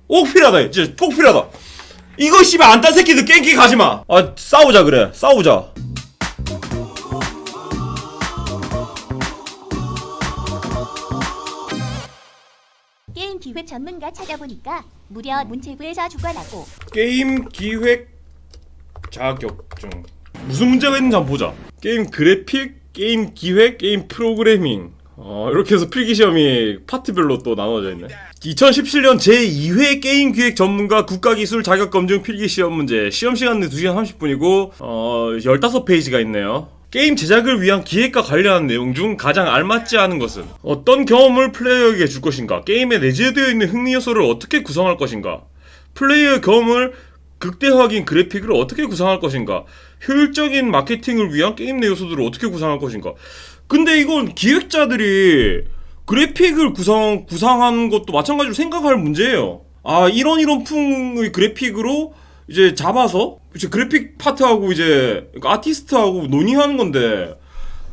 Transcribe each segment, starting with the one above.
꼭 필요하다. 진짜 꼭 필요하다. 이거 씨발 안딴 새끼들 깽기 가지마. 아 싸우자 그래. 싸우자. 게임 기획 전문가 찾아보니까 무려 문체부에서 주관하고 게임 기획 자격증. 무슨 문제가 있는지 한번 보자. 게임 그래픽, 게임 기획, 게임 프로그래밍. 이렇게 해서 필기시험이 파트별로 또 나눠져 있네. 2017년 제2회 게임 기획 전문가 국가기술 자격검증 필기시험 문제. 시험 시간은 2시간 30분이고 15페이지가 있네요. 게임 제작을 위한 기획과 관련한 내용 중 가장 알맞지 않은 것은 어떤 경험을 플레이어에게 줄 것인가, 게임에 내재되어 있는 흥미 요소를 어떻게 구성할 것인가, 플레이어의 경험을 극대화하긴 그래픽을 어떻게 구성할 것인가, 효율적인 마케팅을 위한 게임 내 요소들을 어떻게 구성할 것인가. 근데 이건 기획자들이 그래픽을 구상하는 것도 마찬가지로 생각할 문제예요. 아, 이런 풍의 그래픽으로 이제 잡아서 이제 그래픽 파트하고 이제 아티스트하고 논의하는 건데,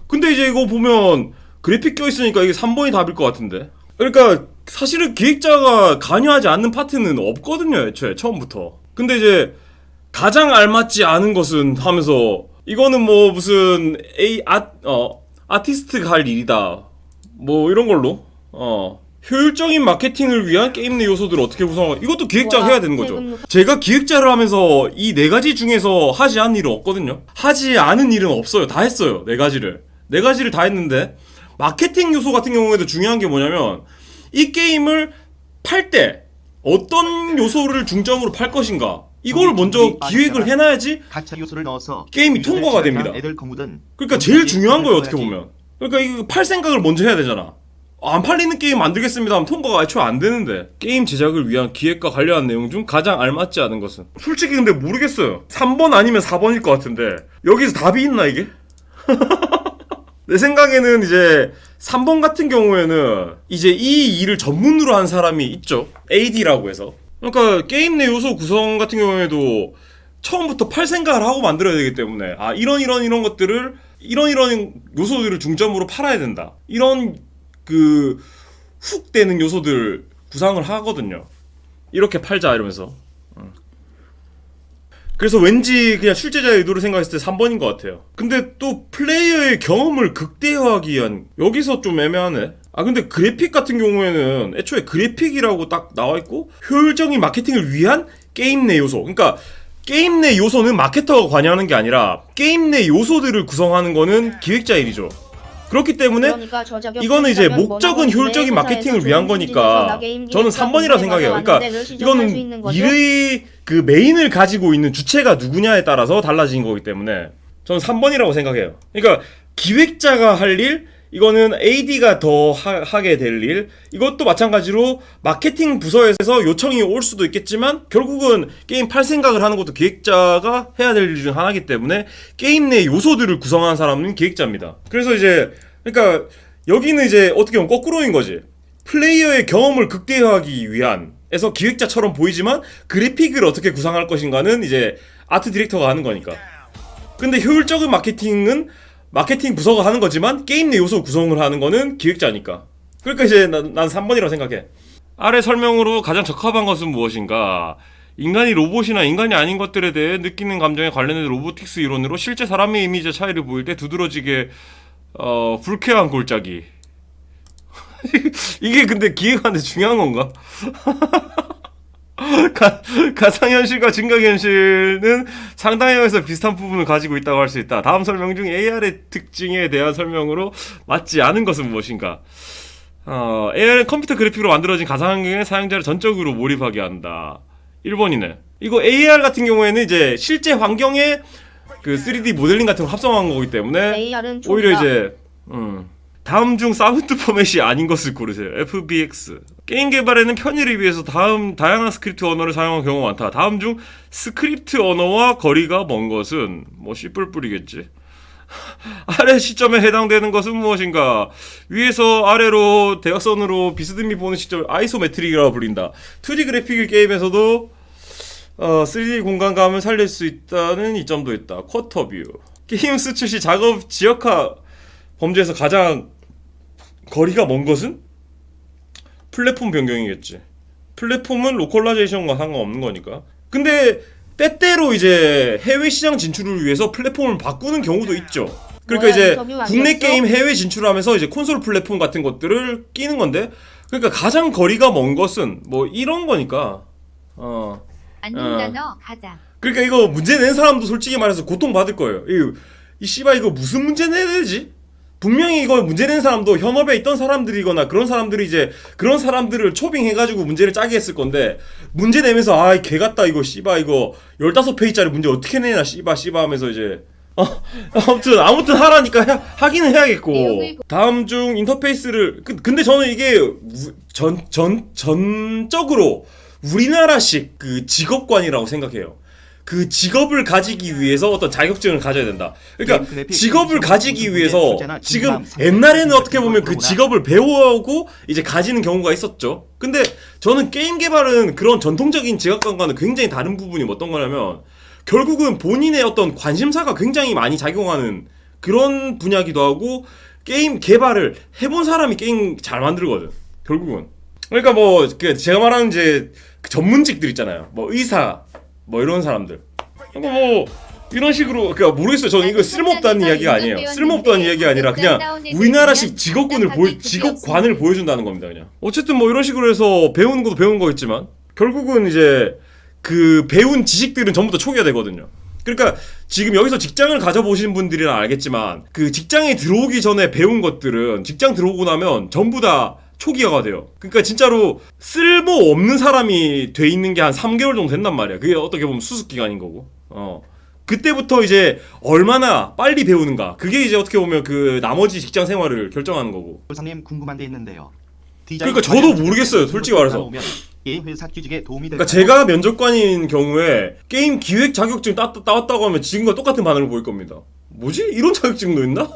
근데 이제 이거 보면 그래픽 껴있으니까 이게 3번이 답일 것 같은데. 그러니까 사실은 기획자가 관여하지 않는 파트는 없거든요, 애초에 처음부터. 근데 이제 가장 알맞지 않은 것은 하면서 이거는 뭐 무슨 아티스트가 할 일이다 뭐 이런 걸로 효율적인 마케팅을 위한 게임 내 요소들을 어떻게 구성할까, 이것도 기획자가 해야 되는 거죠. 제가 기획자를 하면서 이 4가지 중에서 하지 않은 일은 없거든요. 하지 않은 일은 없어요. 다 했어요. 4가지를 다 했는데, 마케팅 요소 같은 경우에도 중요한 게 뭐냐면 이 게임을 팔 때 어떤 요소를 중점으로 팔 것인가, 이걸 먼저 기획을 해놔야지 가차 요소를 넣어서 게임이 통과가 됩니다. 그러니까 제일 중요한 거예요, 어떻게 보면. 그러니까 이거 팔 생각을 먼저 해야 되잖아. 안 팔리는 게임 만들겠습니다 하면 통과가 애초에 안 되는데. 게임 제작을 위한 기획과 관련한 내용 중 가장 알맞지 않은 것은, 솔직히 근데 모르겠어요. 3번 아니면 4번일 것 같은데 여기서 답이 있나 이게? 내 생각에는 이제 3번 같은 경우에는 이제 이 일을 전문으로 한 사람이 있죠, AD라고 해서. 그러니까 게임 내 요소 구성 같은 경우에도 처음부터 팔 생각을 하고 만들어야 되기 때문에, 아 이런 것들을 이런 요소들을 중점으로 팔아야 된다, 이런 그 훅 되는 요소들 구상을 하거든요. 이렇게 팔자 이러면서. 그래서 왠지 그냥 출제자의 의도를 생각했을 때 3번인 것 같아요. 근데 또 플레이어의 경험을 극대화하기 위한, 여기서 좀 애매하네. 아 근데 그래픽 같은 경우에는 애초에 그래픽이라고 딱 나와있고, 효율적인 마케팅을 위한 게임 내 요소. 그러니까 게임 내 요소는 마케터가 관여하는 게 아니라 게임 내 요소들을 구성하는 거는 기획자 일이죠. 그렇기 때문에 그러니까 이거는 이제 목적은 효율적인 마케팅을 위한 거니까 저는 3번이라 생각해요. 그러니까 이거는 일의 그 메인을 가지고 있는 주체가 누구냐에 따라서 달라진 거기 때문에 저는 3번이라고 생각해요. 그러니까 기획자가 할 일, 이거는 AD가 더 하게 될 일, 이것도 마찬가지로 마케팅 부서에서 요청이 올 수도 있겠지만 결국은 게임 팔 생각을 하는 것도 기획자가 해야 될 일 중 하나이기 때문에 게임 내 요소들을 구성하는 사람은 기획자입니다. 그래서 이제 그러니까 여기는 이제 어떻게 보면 거꾸로인 거지. 플레이어의 경험을 극대화하기 위한 에서 기획자처럼 보이지만 그래픽을 어떻게 구상할 것인가는 이제 아트 디렉터가 하는 거니까. 근데 효율적인 마케팅은 마케팅 부서가 하는 거지만 게임 내 요소 구성을 하는 거는 기획자니까. 그러니까 이제 난 3번이라고 생각해. 아래 설명으로 가장 적합한 것은 무엇인가? 인간이 로봇이나 인간이 아닌 것들에 대해 느끼는 감정에 관련된 로보틱스 이론으로 실제 사람의 이미지의 차이를 보일 때 두드러지게 불쾌한 골짜기. 이게 근데 기획하는데 중요한 건가? 가상현실과 증강현실은 상당히 면에서 비슷한 부분을 가지고 있다고 할 수 있다. 다음 설명 중 AR의 특징에 대한 설명으로 맞지 않은 것은 무엇인가? AR은 컴퓨터 그래픽으로 만들어진 가상환경에 사용자를 전적으로 몰입하게 한다. 1번이네. 이거 AR 같은 경우에는 이제 실제 환경에 그 3D 모델링 같은 걸 합성한 거기 때문에 오히려 이제 다음 중 사운드 포맷이 아닌 것을 고르세요. FBX. 게임 개발에는 편의를 위해서 다양한 스크립트 언어를 사용하는 경우가 많다. 다음 중 스크립트 언어와 거리가 먼 것은 뭐 씨뿔뿔이겠지. 아래 시점에 해당되는 것은 무엇인가? 위에서 아래로 대각선으로 비스듬히 보는 시점을 아이소메트릭이라고 불린다. 2D 그래픽 게임에서도 3D 공간감을 살릴 수 있다는 이점도 있다. 쿼터 뷰. 게임 수출 시 작업 지역화 범죄에서 가장 거리가 먼 것은 플랫폼 변경이겠지. 플랫폼은 로컬라이제이션과 상관없는 거니까. 근데 때때로 이제 해외 시장 진출을 위해서 플랫폼을 바꾸는 경우도 있죠. 그러니까 뭐야, 이제 인터뷰 국내 아니었어? 게임 해외 진출하면서 이제 콘솔 플랫폼 같은 것들을 끼는 건데, 그러니까 가장 거리가 먼 것은 뭐 이런 거니까. 안녕 어. 단어 가자. 그러니까 이거 문제 낸 사람도 솔직히 말해서 고통 받을 거예요. 이 씨발 이거 무슨 문제 내야 되지? 분명히 이거 문제 낸 사람도 현업에 있던 사람들이거나 그런 사람들이 이제 그런 사람들을 초빙해가지고 문제를 짜게 했을 건데, 문제 내면서 아, 개 같다 이거 씨발 이거 15페이지짜리 문제 어떻게 내나 씨발 하면서 이제 아무튼 하라니까 하기는 해야겠고. 내용을 다음 중 인터페이스를 근데 저는 이게 전적으로 우리나라식 그 직업관이라고 생각해요. 그 직업을 가지기 위해서 어떤 자격증을 가져야 된다. 그러니까 직업을 가지기 위해서 지금 옛날에는 어떻게 보면 그 직업을 배우고 이제 가지는 경우가 있었죠. 근데 저는 게임 개발은 그런 전통적인 직업관과는 굉장히 다른 부분이 어떤 거냐면, 결국은 본인의 어떤 관심사가 굉장히 많이 작용하는 그런 분야기도 하고, 게임 개발을 해본 사람이 게임 잘 만들거든, 결국은. 그러니까 뭐 제가 말하는 이제 그 전문직들 있잖아요. 뭐 의사 뭐 이런 사람들. 그러니까 뭐 이런 식으로, 그러니까 모르겠어요. 저는 이거 쓸모없다는 이야기가 아니에요. 쓸모없다는 이야기가 아니라 그냥 우리나라식 직업관을 보여준다는 겁니다. 그냥. 어쨌든 뭐 이런 식으로 해서 배우는 것도 배운 거겠지만, 결국은 이제 그 배운 지식들은 전부 다 초기화 되거든요. 그러니까 지금 여기서 직장을 가져보신 분들이란 알겠지만, 그 직장에 들어오기 전에 배운 것들은 직장 들어오고 나면 전부 다 초기화가 돼요. 그러니까 진짜로 쓸모없는 사람이 돼 있는 게 한 3개월 정도 된단 말이야. 그게 어떻게 보면 수습기간인 거고. 그때부터 이제 얼마나 빨리 배우는가, 그게 이제 어떻게 보면 그 나머지 직장 생활을 결정하는 거고. 상님 궁금한 게 있는데요. 그러니까 저도 모르겠어요, 솔직히 말해서. 게임 회사 취직에 도움이 될 그러니까 제가 면접관인 경우에 게임 기획 자격증 따왔다고 하면 지금과 똑같은 반응을 보일 겁니다. 뭐지? 이런 자격증도 있나?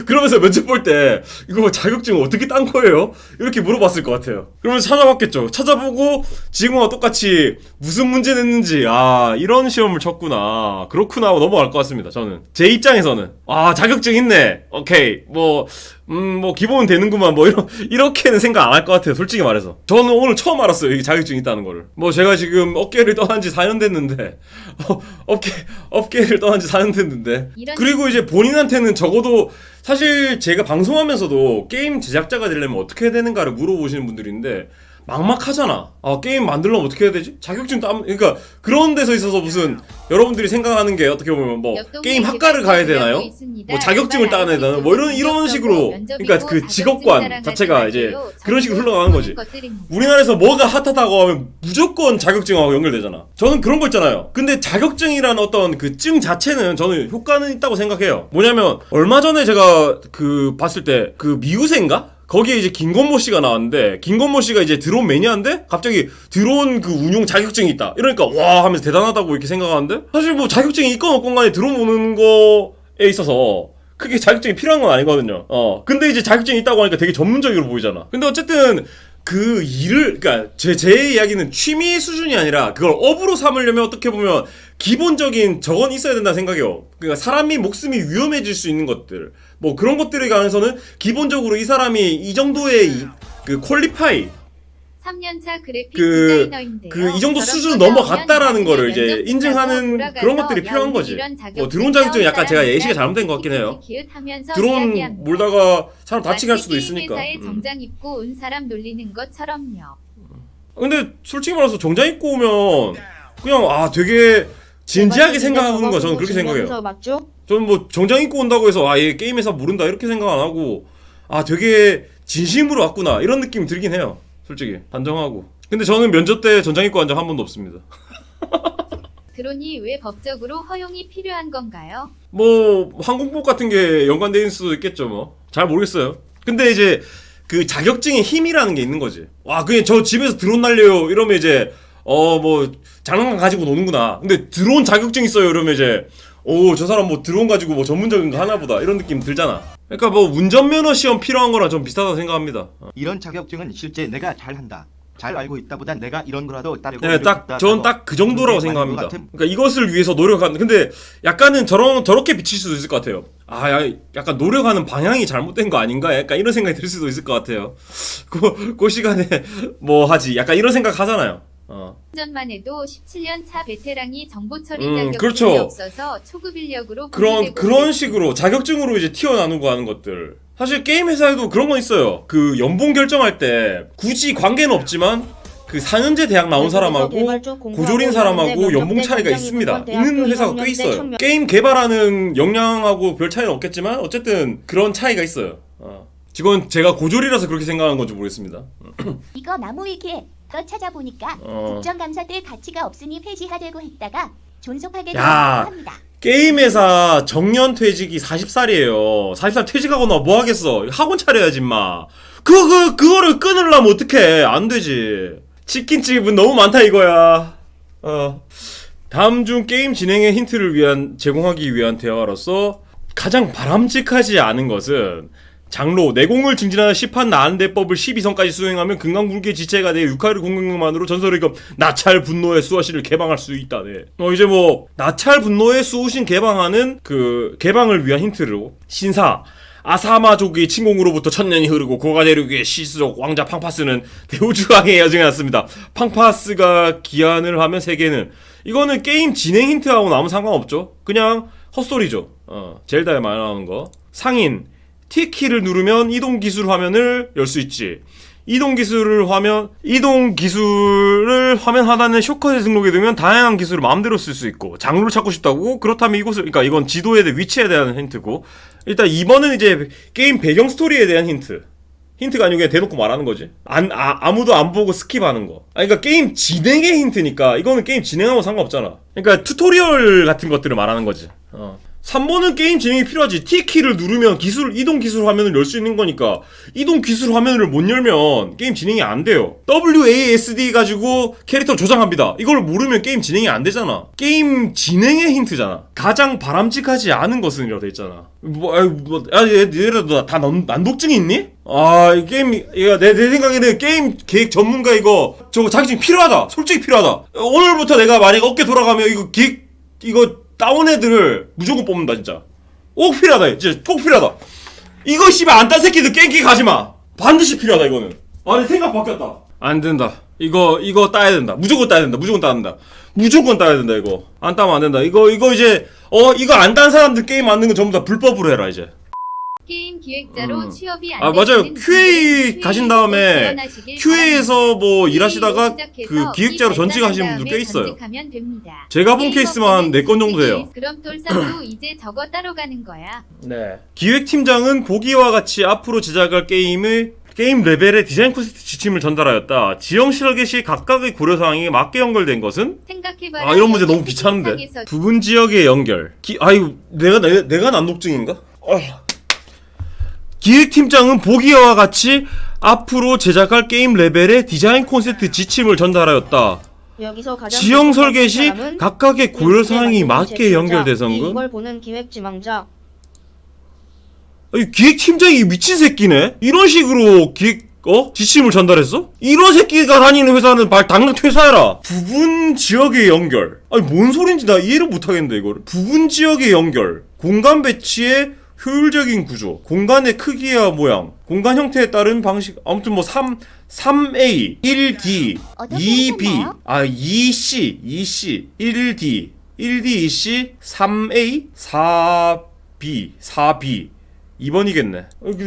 그러면서 면접 볼 때 이거 뭐 자격증 어떻게 딴 거예요? 이렇게 물어봤을 것 같아요. 그러면서 찾아봤겠죠. 찾아보고 지금과 똑같이 무슨 문제 냈는지, 아 이런 시험을 쳤구나, 그렇구나 하고 넘어갈 것 같습니다. 저는 제 입장에서는 아 자격증 있네, 오케이, 뭐 기본은 되는구만, 뭐 이렇게는 생각 안 할 것 같아요, 솔직히 말해서. 저는 오늘 처음 알았어요, 이게 자격증 있다는 거를. 뭐 제가 지금 업계를 떠난 지 4년 됐는데 업계를 떠난 지 4년 됐는데, 그리고 이제 본인한테는 적어도, 사실 제가 방송하면서도 게임 제작자가 되려면 어떻게 해야 되는가를 물어보시는 분들인데 막막하잖아. 아 게임 만들려면 어떻게 해야 되지? 자격증 그러니까 그런 데서 있어서 무슨 여러분들이 생각하는 게 어떻게 보면 뭐 게임 학과를 가야 되나요? 뭐 자격증을 따야 되나요? 뭐 이런 식으로, 그러니까 그 직업관 자체가 이제 그런 식으로 흘러가는 거지. 우리나라에서 뭐가 핫하다고 하면 무조건 자격증하고 연결되잖아. 저는 그런 거 있잖아요. 근데 자격증이라는 어떤 그 증 자체는 저는 효과는 있다고 생각해요. 뭐냐면 얼마 전에 제가 그 봤을 때 그 미우새인가? 거기에 이제 김건모 씨가 나왔는데, 김건모 씨가 이제 드론 매니아인데 갑자기 드론 그 운용 자격증이 있다 이러니까 와 하면서 대단하다고 이렇게 생각하는데, 사실 뭐 자격증이 있건 없건 간에 드론 보는 거에 있어서 크게 자격증이 필요한 건 아니거든요. 근데 이제 자격증이 있다고 하니까 되게 전문적으로 보이잖아. 근데 어쨌든 그 일을, 그러니까 제 이야기는 취미 수준이 아니라 그걸 업으로 삼으려면 어떻게 보면 기본적인 저건 있어야 된다 생각해요. 그러니까 사람이 목숨이 위험해질 수 있는 것들, 뭐 그런 것들에 관해서는 기본적으로 이 사람이 이 정도의 그 퀄리파이, 3년차 그래픽 그 디자이너인데요. 이 정도 저런 수준을 거 넘어갔다라는 나오면 거를 나중에 이제 면접 인증하는 보라고 그런 것들이 돌아가서 필요한 야, 거지. 이런 뭐 드론 자격증 약간 제가 예시가 잘못된 것 같긴 해요. 기웃하면서 드론 이야기한다. 몰다가 사람 다치게 할 수도 마치 있으니까. 게임 회사에 정장 입고 온 사람 놀리는 것처럼요. 근데 솔직히 말해서 정장 입고 오면 그냥 아 되게 진지하게 생각하는 거, 저는 그렇게 생각해요. 맞죠? 저는 뭐 정장 입고 온다고 해서 아 얘 게임에서 모른다 이렇게 생각 안 하고, 아 되게 진심으로 왔구나 이런 느낌 들긴 해요, 솔직히. 단정하고. 근데 저는 면접 때 전장 입고 한 적 한 번도 없습니다. 드론이 왜 법적으로 허용이 필요한 건가요? 뭐 항공법 같은 게 연관돼 있을 수도 있겠죠. 뭐 잘 모르겠어요. 근데 이제 그 자격증의 힘이라는 게 있는 거지. 와 그냥 저 집에서 드론 날려요 이러면 이제 뭐 장난감 가지고 노는구나. 근데 드론 자격증 있어요 이러면 이제 오 저 사람 뭐 드론 가지고 뭐 전문적인 거 하나보다 이런 느낌 들잖아. 그러니까 뭐 운전면허 시험 필요한 거랑 좀 비슷하다고 생각합니다. 이런 자격증은 실제 내가 잘한다. 잘 알고 있다보단 내가 이런 거라도 따르고 네, 전 딱 그 정도라고 생각합니다. 그러니까 이것을 위해서 노력하는, 근데 약간은 저렇게 비칠 수도 있을 것 같아요. 아, 약간 노력하는 방향이 잘못된 거 아닌가? 약간 이런 생각이 들 수도 있을 것 같아요. 그 시간에 뭐 하지? 약간 이런 생각 하잖아요. 전만 해도 17년 차 베테랑이 정보 처리 자격증이 그렇죠. 없어서 초급 인력으로 그런 식으로 자격증으로 이제 튀어나누고 하는 것들. 사실 게임 회사에도 그런 건 있어요. 그 연봉 결정할 때 굳이 관계는 없지만 그 4년제 대학 나온 사람하고 고졸인 사람하고 연봉 차이가 있습니다. 있는 회사가 꽤 있어요. 게임 개발하는 역량하고 별 차이는 없겠지만 어쨌든 그런 차이가 있어요. 지금 제가 고졸이라서 그렇게 생각하는 건지 모르겠습니다. 이거 나무위키에 거 찾아보니까 국정감사 때 가치가 없으니 폐지가 되고 했다가 존속하게 야. 합니다. 게임 회사 정년 퇴직이 40살이에요. 40살 퇴직하고 나 뭐 하겠어? 학원 차려야지 마. 그거를 끊으려면 어떡해? 안 되지. 치킨집은 너무 많다 이거야. 다음 중 게임 진행의 힌트를 제공하기 위한 대화로서 가장 바람직하지 않은 것은 장로, 내공을 증진하는 시판 나안대법을 12성까지 수행하면 금강불기의 지체가 되어 육하를 공격만으로 전설의 검 나찰 분노의 수호신을 개방할 수 있다네. 이제 뭐 나찰 분노의 수호신 개방하는 그 개방을 위한 힌트로 신사 아사마족의 침공으로부터 천년이 흐르고 고가 대륙의 시스족 왕자 팡파스는 대우주왕의 여정에 왔습니다. 팡파스가 기한을 하면 세계는, 이거는 게임 진행 힌트하고는 아무 상관없죠. 그냥 헛소리죠. 젤다에 많이 나오는 거. 상인 T키를 누르면 이동 기술 화면을 열 수 있지. 이동 기술을 화면 하단에 쇼컷에 등록이 되면 다양한 기술을 마음대로 쓸 수 있고, 장르를 찾고 싶다고? 그렇다면 그러니까 이건 지도에 대한 위치에 대한 힌트고, 일단 2번은 이제 게임 배경 스토리에 대한 힌트가 아니고 그냥 대놓고 말하는 거지. 아무도 안 보고 스킵하는 거. 그러니까 게임 진행의 힌트니까 이거는 게임 진행하고 상관없잖아. 그러니까 튜토리얼 같은 것들을 말하는 거지. 3번은 게임 진행이 필요하지. T키를 누르면 이동 기술 화면을 열 수 있는 거니까 이동 기술 화면을 못 열면 게임 진행이 안 돼요. WASD 가지고 캐릭터 조작합니다. 이걸 모르면 게임 진행이 안 되잖아. 게임 진행의 힌트잖아. 가장 바람직하지 않은 것은 이라고 돼 있잖아. 얘네들 다 난독증이 있니? 이 게임, 내 생각에는 게임 계획 전문가 저거 자격증 필요하다. 솔직히 필요하다. 오늘부터 내가 만약 어깨 돌아가면 이거 다운 애들을 무조건 뽑는다 진짜. 꼭 필요하다. 진짜 꼭 필요하다. 이거 씨발 안 딴 새끼들 게임기 가지마. 반드시 필요하다 이거는. 아니 생각 바뀌었다. 안 된다. 이거 따야 된다. 무조건 따야 된다. 무조건 따야 된다 이거. 안 따면 안 된다. 이거 이제 이거 안 딴 사람들 게임 만드는 거 전부 다 불법으로 해라 이제. 게임 기획자로 취업이 안 맞아요. 되시는 QA 분들은 가신 다음에 지원하시길 QA에서 뭐 바랍니다. 일하시다가 시작해서 그 기획자로 이 전직하시는 발달한 분들 꽤 있어요. 다음에 전직하면 됩니다. 제가 본 게임 케이스만 업계는 4건 정도 돼요. 그럼 똘쌈도 이제 저거 따로 가는 거야. 네. 기획팀장은 보기와 같이 앞으로 제작할 게임 레벨의 디자인 콘셉트 지침을 전달하였다. 지형 실계 시 각각의 고려사항이 맞게 연결된 것은? 생각해봐라. 이런 문제 너무 귀찮은데. 부분 지역의 연결. 내가 난독증인가? 기획팀장은 보기와 같이 앞으로 제작할 게임 레벨의 디자인 콘셉트 지침을 전달하였다. 여기서 가장 지형 설계 시 사람은 각각의 고려사항이 맞게 연결돼서 이걸 보는 기획지망자. 기획팀장이 미친 새끼네? 이런 식으로 지침을 전달했어? 이런 새끼가 다니는 회사는 당장 퇴사해라. 부분 지역의 연결. 뭔 소린지 나 이해를 못하겠는데 이거를. 부분 지역의 연결. 공간 배치의 효율적인 구조, 공간의 크기와 모양, 공간 형태에 따른 방식, 아무튼 뭐 3A, 1D, 어떻게 2B, 하셨나요? 2C, 1D, 2C, 3A, 4B. 2번이겠네.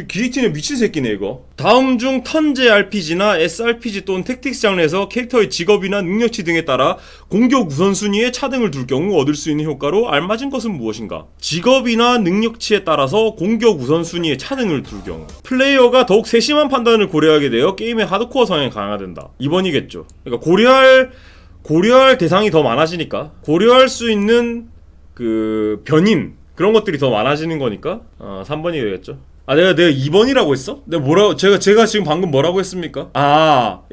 기획팀은 미친 새끼네 이거. 다음 중 턴제 RPG나 SRPG 또는 택틱스 장르에서 캐릭터의 직업이나 능력치 등에 따라 공격 우선순위에 차등을 둘 경우 얻을 수 있는 효과로 알맞은 것은 무엇인가? 직업이나 능력치에 따라서 공격 우선순위에 차등을 둘 경우 플레이어가 더욱 세심한 판단을 고려하게 되어 게임의 하드코어 성향이 강화된다. 2번이겠죠. 그러니까 고려할 대상이 더 많아지니까 고려할 수 있는 그 변인 그런 것들이 더 많아지는 거니까 3번이 되겠죠. 내가 2번이라고 했어? 제가 지금 방금 뭐라고 했습니까?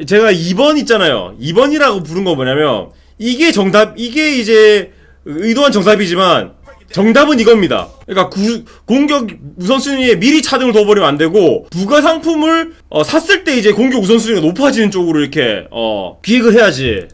제가 2번 있잖아요. 2번이라고 부른 거 뭐냐면 이게 이제 의도한 정답이지만 정답은 이겁니다. 그러니까 공격 우선순위에 미리 차등을 둬버리면 안 되고 부가 상품을 샀을 때 이제 공격 우선순위가 높아지는 쪽으로 이렇게 기획을 해야지.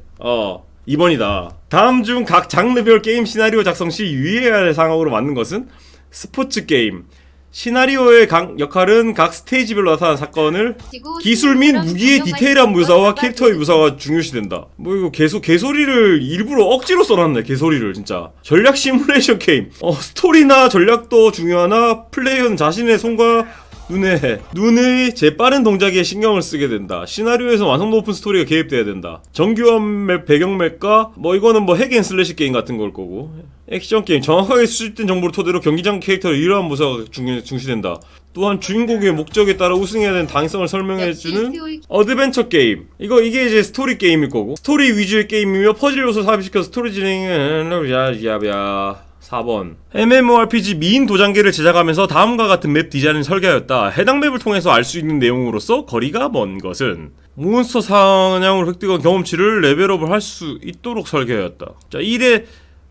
2번이다. 다음 중 각 장르별 게임 시나리오 작성 시 유의해야 할 상황으로 맞는 것은 스포츠 게임. 시나리오의 역할은 각 스테이지별로 나타나는 사건을 기술 및 무기의 디테일한 묘사와 캐릭터의 묘사가 중요시된다. 뭐 이거 개소리를 일부러 억지로 써놨네. 개소리를 진짜. 전략 시뮬레이션 게임. 스토리나 전략도 중요하나 플레이어는 자신의 손과 눈의 재빠른 동작에 신경을 쓰게 된다. 시나리오에서 완성 높은 스토리가 개입돼야 된다. 정교한 맵, 배경 맵과 이거는 핵앤슬래시 게임 같은 걸 거고. 액션 게임. 정확하게 수집된 정보를 토대로 경기장 캐릭터의 이러한 묘사가 중시된다. 또한 주인공의 목적에 따라 우승해야 되는 당위성을 설명해주는 어드벤처 게임. 이게 이제 스토리 게임일 거고. 스토리 위주의 게임이며 퍼즐 요소를 삽입시켜 스토리 진행은 4번. MMORPG 미인 도장계를 제작하면서 다음과 같은 맵 디자인을 설계하였다. 해당 맵을 통해서 알 수 있는 내용으로서 거리가 먼 것은 몬스터 사냥을 획득한 경험치를 레벨업을 할 수 있도록 설계하였다. 자, 1에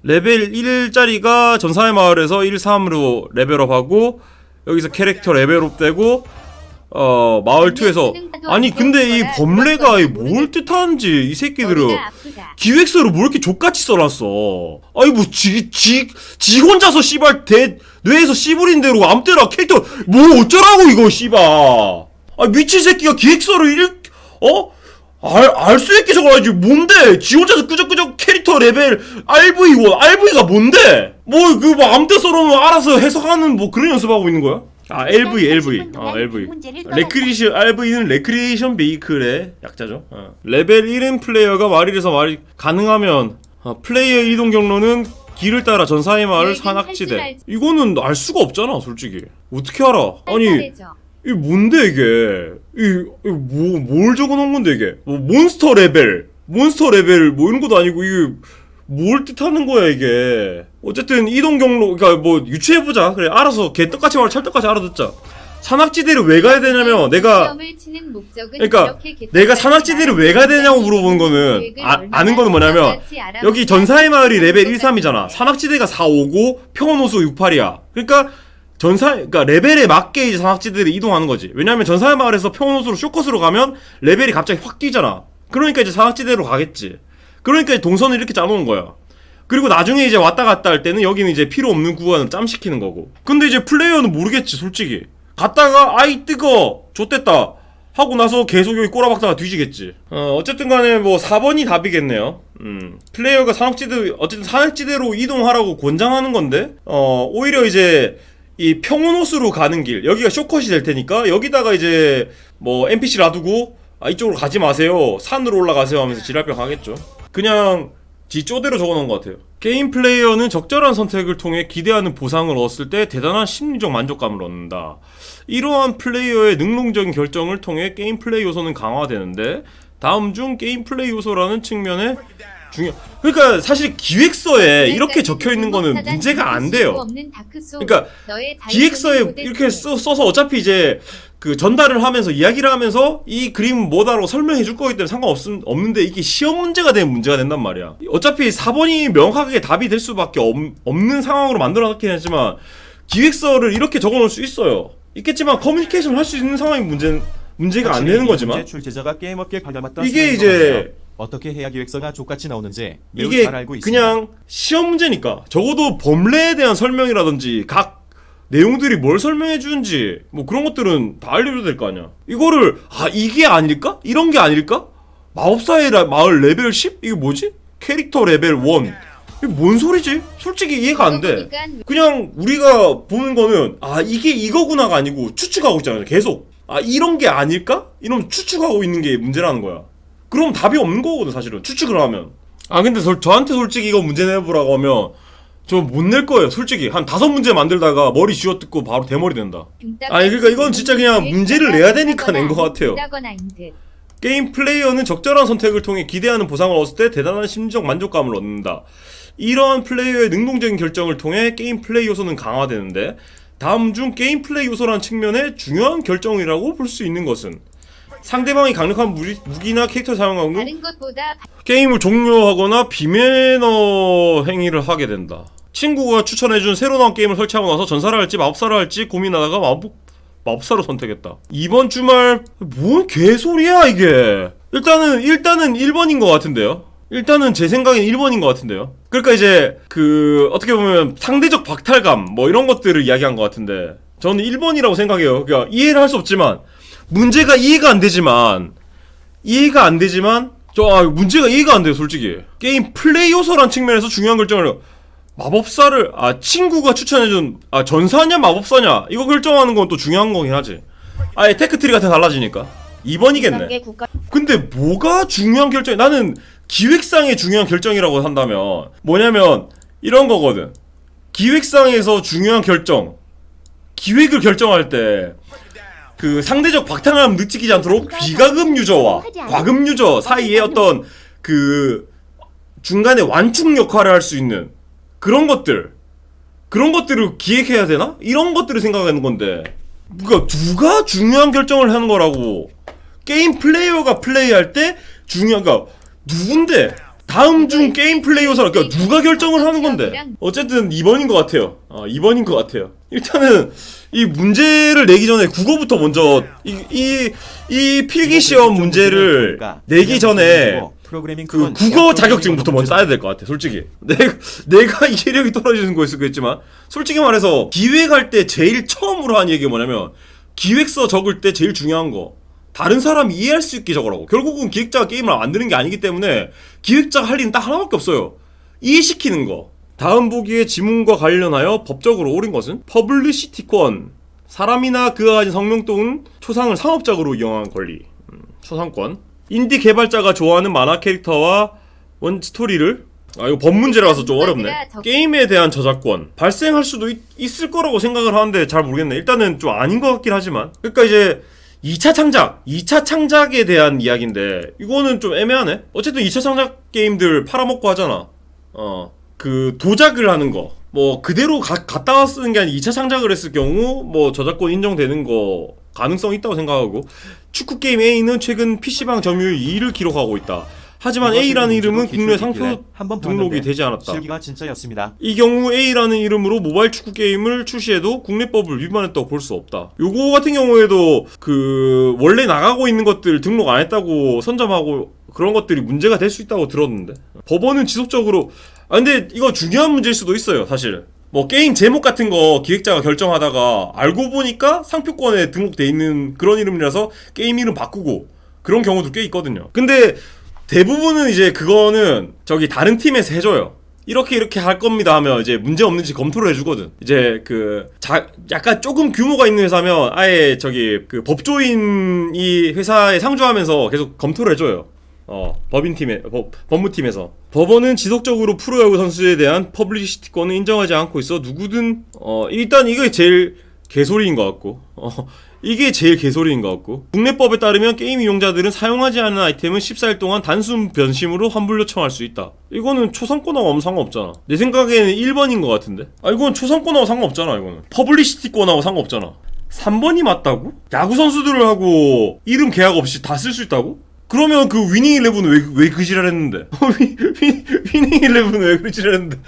레벨 1짜리가 전사의 마을에서 1, 3으로 레벨업하고 여기서 캐릭터 레벨업 되고 마을 2에서 아니 근데 이 범례가 뭘 뜻하는지 이 새끼들은 기획서를 뭐 이렇게 족같이 써놨어. 아니 뭐 지 혼자서 씨발 뇌에서 씨부린 대로 아무 때나 캐릭터 뭐 어쩌라고 이거 씨발. 아 미친 새끼가 기획서를 알 수 있게 적어야지. 뭔데? 지 혼자서 끄적끄적 캐릭터 레벨 RV1, RV가 뭔데? 아무 때 써놓으면 알아서 해석하는 그런 연습하고 있는 거야? LV. RV는 레크리에이션 베이클의 약자죠. 레벨 1인 플레이어가 마을에서 말이 가능하면 플레이어 이동 경로는 길을 따라 전사의 마을 산악지대. 이거는 알 수가 없잖아, 솔직히. 어떻게 알아? 아니, 이게 뭔데 이게? 뭘 적어놓은 건데 이게? 몬스터 레벨 이런 것도 아니고 이게 뭘 뜻하는 거야 이게? 어쨌든 이동 경로, 그러니까 유추해보자. 그래, 알아서 개떡같이 말 찰떡같이 알아듣자. 산악지대를 왜 가야 되냐면 내가 산악지대를 왜 가야 되냐고 물어보는 거는 아는 거는 뭐냐면 여기 전사의 마을이 레벨 1, 3이잖아. 산악지대가 4, 5고 평원호수 6, 8이야. 그러니까 레벨에 맞게 이제 산악지대를 이동하는 거지. 왜냐면 전사의 마을에서 평원호수로 쇼컷으로 가면 레벨이 갑자기 확 뛰잖아. 그러니까 이제 산악지대로 가겠지. 그러니까 이제 동선을 이렇게 짜놓은 거야. 그리고 나중에 이제 왔다 갔다 할 때는 여기는 이제 필요 없는 구간을 짬시키는 거고. 근데 이제 플레이어는 모르겠지, 솔직히. 갔다가 아이 뜨거 좆됐다 하고 나서 계속 여기 꼬라박다가 뒤지겠지. 어쨌든 간에 4번이 답이겠네요. 플레이어가 산악지대로 이동하라고 권장하는 건데 오히려 이제 이 평온호수로 가는 길, 여기가 쇼컷이 될 테니까 여기다가 이제 NPC 놔두고 이쪽으로 가지 마세요, 산으로 올라가세요 하면서 지랄병 하겠죠. 그냥 지 쪼대로 적어놓은 것 같아요. 게임 플레이어는 적절한 선택을 통해 기대하는 보상을 얻었을 때 대단한 심리적 만족감을 얻는다. 이러한 플레이어의 능동적인 결정을 통해 게임 플레이 요소는 강화되는데 다음 중 게임 플레이 요소라는 측면에 그러니까 사실 기획서에 이렇게 적혀있는 거는 문제가 안 돼요. 그러니까 기획서에 이렇게 써서 어차피 이제 전달을 하면서 이야기를 하면서 이 그림은 뭐다라고 설명해 줄 거기 때문에 상관없는데 이게 시험 문제가 되면 문제가 된단 말이야. 어차피 4번이 명확하게 답이 될 수밖에 없는 상황으로 만들어 놨긴 했지만 기획서를 이렇게 적어 놓을 수 있겠지만 커뮤니케이션을 할 수 있는 상황이 문제가 안 되는 거지만 출제자가 게임업계 관련했던 이게 이제 어떻게 해야 기획서가 족같이 나오는지 매우 이게 잘 알고 있습니다. 그냥 시험 문제니까 적어도 범례에 대한 설명이라든지 각 내용들이 뭘 설명해 주는지 그런 것들은 다 알려줘야 될 거 아니야. 이거를 이게 아닐까? 이런 게 아닐까? 마법사의 마을 레벨 10? 이게 뭐지? 캐릭터 레벨 1 이게 뭔 소리지? 솔직히 이해가 안 돼. 그냥 우리가 보는 거는 이게 이거구나가 아니고 추측하고 있잖아요. 계속 이런 게 아닐까? 이러면 추측하고 있는 게 문제라는 거야. 그럼 답이 없는 거거든 사실은, 추측을 하면. 근데 저한테 솔직히 이거 문제 내보라고 하면 저 못 낼 거예요. 솔직히 한 5문제 만들다가 머리 쥐어뜯고 바로 대머리 된다. 그러니까 이건 진짜 그냥 문제를 내야 되니까 낸 것 같아요. 게임 플레이어는 적절한 선택을 통해 기대하는 보상을 얻을 때 대단한 심리적 만족감을 얻는다. 이러한 플레이어의 능동적인 결정을 통해 게임 플레이 요소는 강화되는데 다음 중 게임 플레이 요소라는 측면의 중요한 결정이라고 볼 수 있는 것은 상대방이 강력한 무기나 캐릭터 사용하고 게임을 종료하거나 비매너 행위를 하게 된다. 친구가 추천해준 새로 나온 게임을 설치하고 나서 전사를 할지 마법사를 할지 고민하다가 마법사로 선택했다. 이번 주말 뭔 개소리야 이게. 일단은 1번인 것 같은데요. 일단은 제 생각엔 1번인 것 같은데요. 그러니까 이제 그 어떻게 보면 상대적 박탈감 뭐 이런 것들을 이야기한 것 같은데 저는 1번이라고 생각해요. 그러니까 이해를 할 수 없지만 문제가 이해가 안 되지만 문제가 이해가 안 돼요 솔직히. 게임 플레이 요소란 측면에서 중요한 결정을 마법사를 친구가 추천해준 전사냐 마법사냐 이거 결정하는 건 또 중요한 거긴 하지. 아예 테크트리 같은 달라지니까 2번이겠네. 단계 국가 근데 뭐가 중요한 결정이 나는 기획상의 중요한 결정이라고 한다면 뭐냐면 이런 거거든. 기획상에서 중요한 결정 기획을 결정할 때 그 상대적 박탈감 느끼지 않도록 비과금 유저와 과금 유저 사이에 어떤 그 중간에 완충 역할을 할 수 있는 그런 것들을 기획해야 되나? 이런 것들을 생각하는 건데 그러니까 누가 중요한 결정을 하는 거라고. 게임 플레이어가 플레이할 때 그러니까 누군데? 다음 중 게임 플레이어사라 그러니까 누가 결정을 하는 건데. 어쨌든 2번인 것 같아요. 2번인 것 같아요. 일단은 이 문제를 내기 전에 국어부터 먼저 이 필기 시험 문제를 내기 전에 그 국어 자격증부터 먼저 따야 될 것 같아. 솔직히 내가 이해력이 떨어지는 거일 수도 있지만 솔직히 말해서 기획할 때 제일 처음으로 한 얘기가 뭐냐면 기획서 적을 때 제일 중요한 거 다른 사람이 이해할 수 있게 적으라고. 결국은 기획자가 게임을 만드는 게 아니기 때문에 기획자가 할 일은 딱 하나밖에 없어요. 이해시키는 거. 다음 보기의 지문과 관련하여 법적으로 옳은 것은 퍼블리시티권, 사람이나 그가 가진 성명 또는 초상을 상업적으로 이용한 권리, 초상권. 인디 개발자가 좋아하는 만화 캐릭터와 원 스토리를 이거 법 문제라서 좀 어렵네. 게임에 대한 저작권 발생할 수도 있을 거라고 생각을 하는데 잘 모르겠네. 일단은 좀 아닌 것 같긴 하지만. 그러니까 이제 2차 창작에 대한 이야기인데 이거는 좀 애매하네. 어쨌든 2차 창작 게임들 팔아먹고 하잖아. 그 도작을 하는 거 뭐 그대로 갖다가 쓰는 게 아니라 2차 창작을 했을 경우 뭐 저작권 인정되는 거 가능성이 있다고 생각하고, 축구 게임 A는 최근 PC방 점유율 2위를 기록하고 있다. 하지만 A라는 이름은 국내 상표 등록이 되지 않았다. 실기가 진짜였습니다. 이 경우 A라는 이름으로 모바일 축구 게임을 출시해도 국내법을 위반했다고 볼 수 없다. 요거 같은 경우에도 그 원래 나가고 있는 것들 등록 안 했다고 선점하고 그런 것들이 문제가 될 수 있다고 들었는데, 법원은 지속적으로 근데 이거 중요한 문제일 수도 있어요. 사실 뭐 게임 제목 같은 거 기획자가 결정하다가 알고 보니까 상표권에 등록돼 있는 그런 이름이라서 게임 이름 바꾸고 그런 경우도 꽤 있거든요. 근데 대부분은 이제 그거는 저기 다른 팀에서 해줘요. 이렇게 할 겁니다 하면 이제 문제 없는지 검토를 해주거든. 이제 그 약간 조금 규모가 있는 회사면 아예 저기 그 법조인이 회사에 상주하면서 계속 검토를 해줘요. 법무팀에서. 법원은 지속적으로 프로야구 선수에 대한 퍼블리시티권을 인정하지 않고 있어 누구든 일단 이게 제일 개소리인 것 같고 이게 제일 개소리인 것 같고, 국내법에 따르면 게임 이용자들은 사용하지 않은 아이템은 14일 동안 단순 변심으로 환불 요청할 수 있다. 이거는 초상권하고 아무 상관없잖아. 내 생각에는 1번인 것 같은데? 이건 초상권하고 상관없잖아. 이거는 퍼블리시티권하고 상관없잖아. 3번이 맞다고? 야구 선수들을 하고 이름 계약 없이 다 쓸 수 있다고? 그러면 그 위닝 11은 왜 그 지랄 했는데? 위닝 11은 왜 그 지랄 했는데?